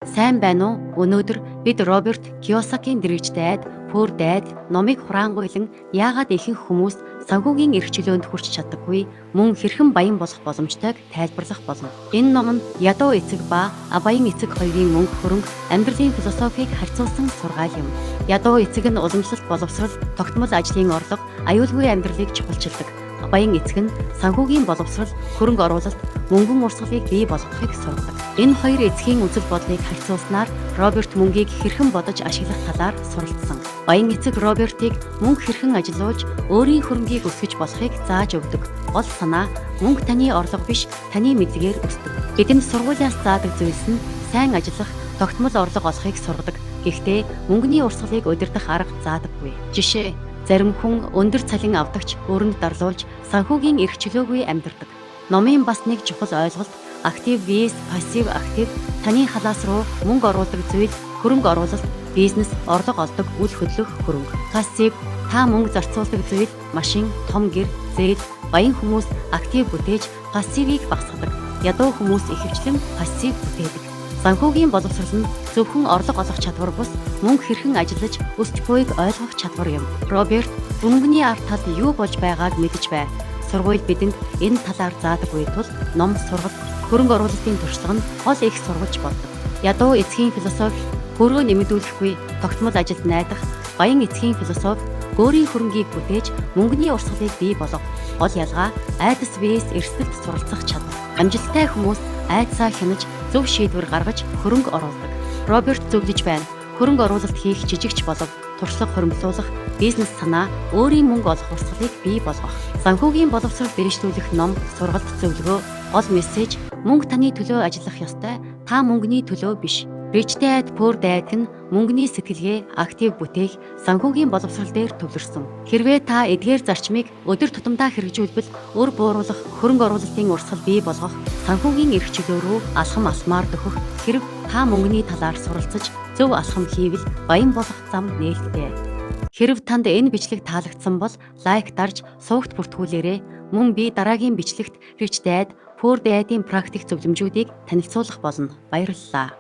Сайн байна уу? Өнөөдөр бид Роберт Кийосакийн дэргэжтэй Poor Dad номыг хураангуйлан яагаад ихэнх хүмүүс санхүүгийн эрх чөлөөнд хүрч чаддаггүй, мөн хэрхэн баян болох боломжтойг тайлбарлах болно. Энэ ном нь ядуу эцэг ба абаян эцэг хоёрын мөнгө хөрөнгө амьдралын философийг харьцуулсан сургаал юм. Ядуу эцэг нь уламжлалт боловсрол, тогтмол ажлын орлого, аюулгүй амьдралыг чухалчилдаг. Баян эцэг нь санхүүгийн боловсрол, хөрөнгө оруулалт, мөнгөн урсгалыг бий болгохыг сургадаг. Энэ хоёр эцгийн үзэл бодлыг харьцуулснаар Роберт мөнгийг хэрхэн бодож ашиглах талаар суралцсан. Баян эцэг Робертыг мөнгө хэрхэн ажилуулж өөрийн хөрөнгийг өсгөж болохыг зааж өгдөг. Гол санаа мөнгө таны орлого биш, таны мэдлэгээр өсдөг. Бидэнд сургуулиас заадаг зүйлс нь сайн ажиллах, тогтмол орлого олохыг сургадаг. Гэхдээ мөнгөний урсгалыг удирдах арга заадаггүй. Жишээ: зарим хүн өндөр цалин авдагч өрөнд дарлуулж санхүүгийн эрх чөлөөгүй амьдардаг. Номын бас нэг чухал ойлголт актив vs пассив актив таны халаас руу мөнгө оруулдаг зүйл хөрөнгө оруулалт, бизнес, орлого олдог үл хөдлөх хөрөнгө. Пассив та мөнгө зарцуулдаг зүйл машин, том гэр, зээл. Баян хүмүүс актив бүтээж пассивыг багасгадаг. Ядуу хүмүүс ихэвчлэн пассив бүтээдэг. Санхүүгийн боловсрол нь зөвхөн орлого олох чадвар бус мөнгө хэрхэн ажиллаж өсч буйг ойлгох чадвар юм. Роберт мөнгөний ард тал юу болж байгааг мэдэж бай. Сургууль бидэнд энэ талаар заадаггүй тул ном, сургалт, хөрөнгө оруулалтын туршлага нь гол их сурвалж болдог. Ядуу эцгийн философи хөргөө нэмэгдүүлэхгүй, тогтмол ажилд найдах. Баян эцгийн философи өөрийн хөрөнгийг бүтээж мөнгөний урсгалыг бий болгох. Гол ялгаа айдас vs эрсдэлд суралцах чадвар. Амжилттай хүмүүс айдсаа хянаж зөв шийдвэр гаргаж хөрөнгө оруулдаг. Роберт зөвлөж байна. Хөрөнгө оруулалт хийх жижигч болов, туршлага хуримтлуулах, бизнес санаа, өөрийн мөнгө олох урсгалыг бий болгох. Санхүүгийн боловсрол дэргэжлүүлэх ном, сургалт, зөвлөгөө. Гол мессеж: мөнгө таны төлөө ажиллах ёстой, та мөнгөний төлөө биш. Rich Dad Poor Dad нь мөнгөний сэтгэлгээ актив бүтээх санхүүгийн боловсрол дээр төвлөрсөн. Хэрвээ та эдгээр зарчмыг өдөр тутамдаа хэрэгжүүлбэл өр бууруулах, хөрөнгө оруулалтын урсгал бий болгох, санхүүгийн эрх чөлөө рүү алхам асмаар дөхөх, хэрв та мөнгөний талаар суралцаж зөв алхам хийвэл баян болох зам нээлттэй. Хэрв танд энэ бичлэг таалагдсан бол лайк дарж суугт бүртгүүлээрэй. Мөн би дараагийн бичлэгт Rich Dad Poor Dad-ийн практик зөвлөмжүүдийг танилцуулах болно. Баярлалаа.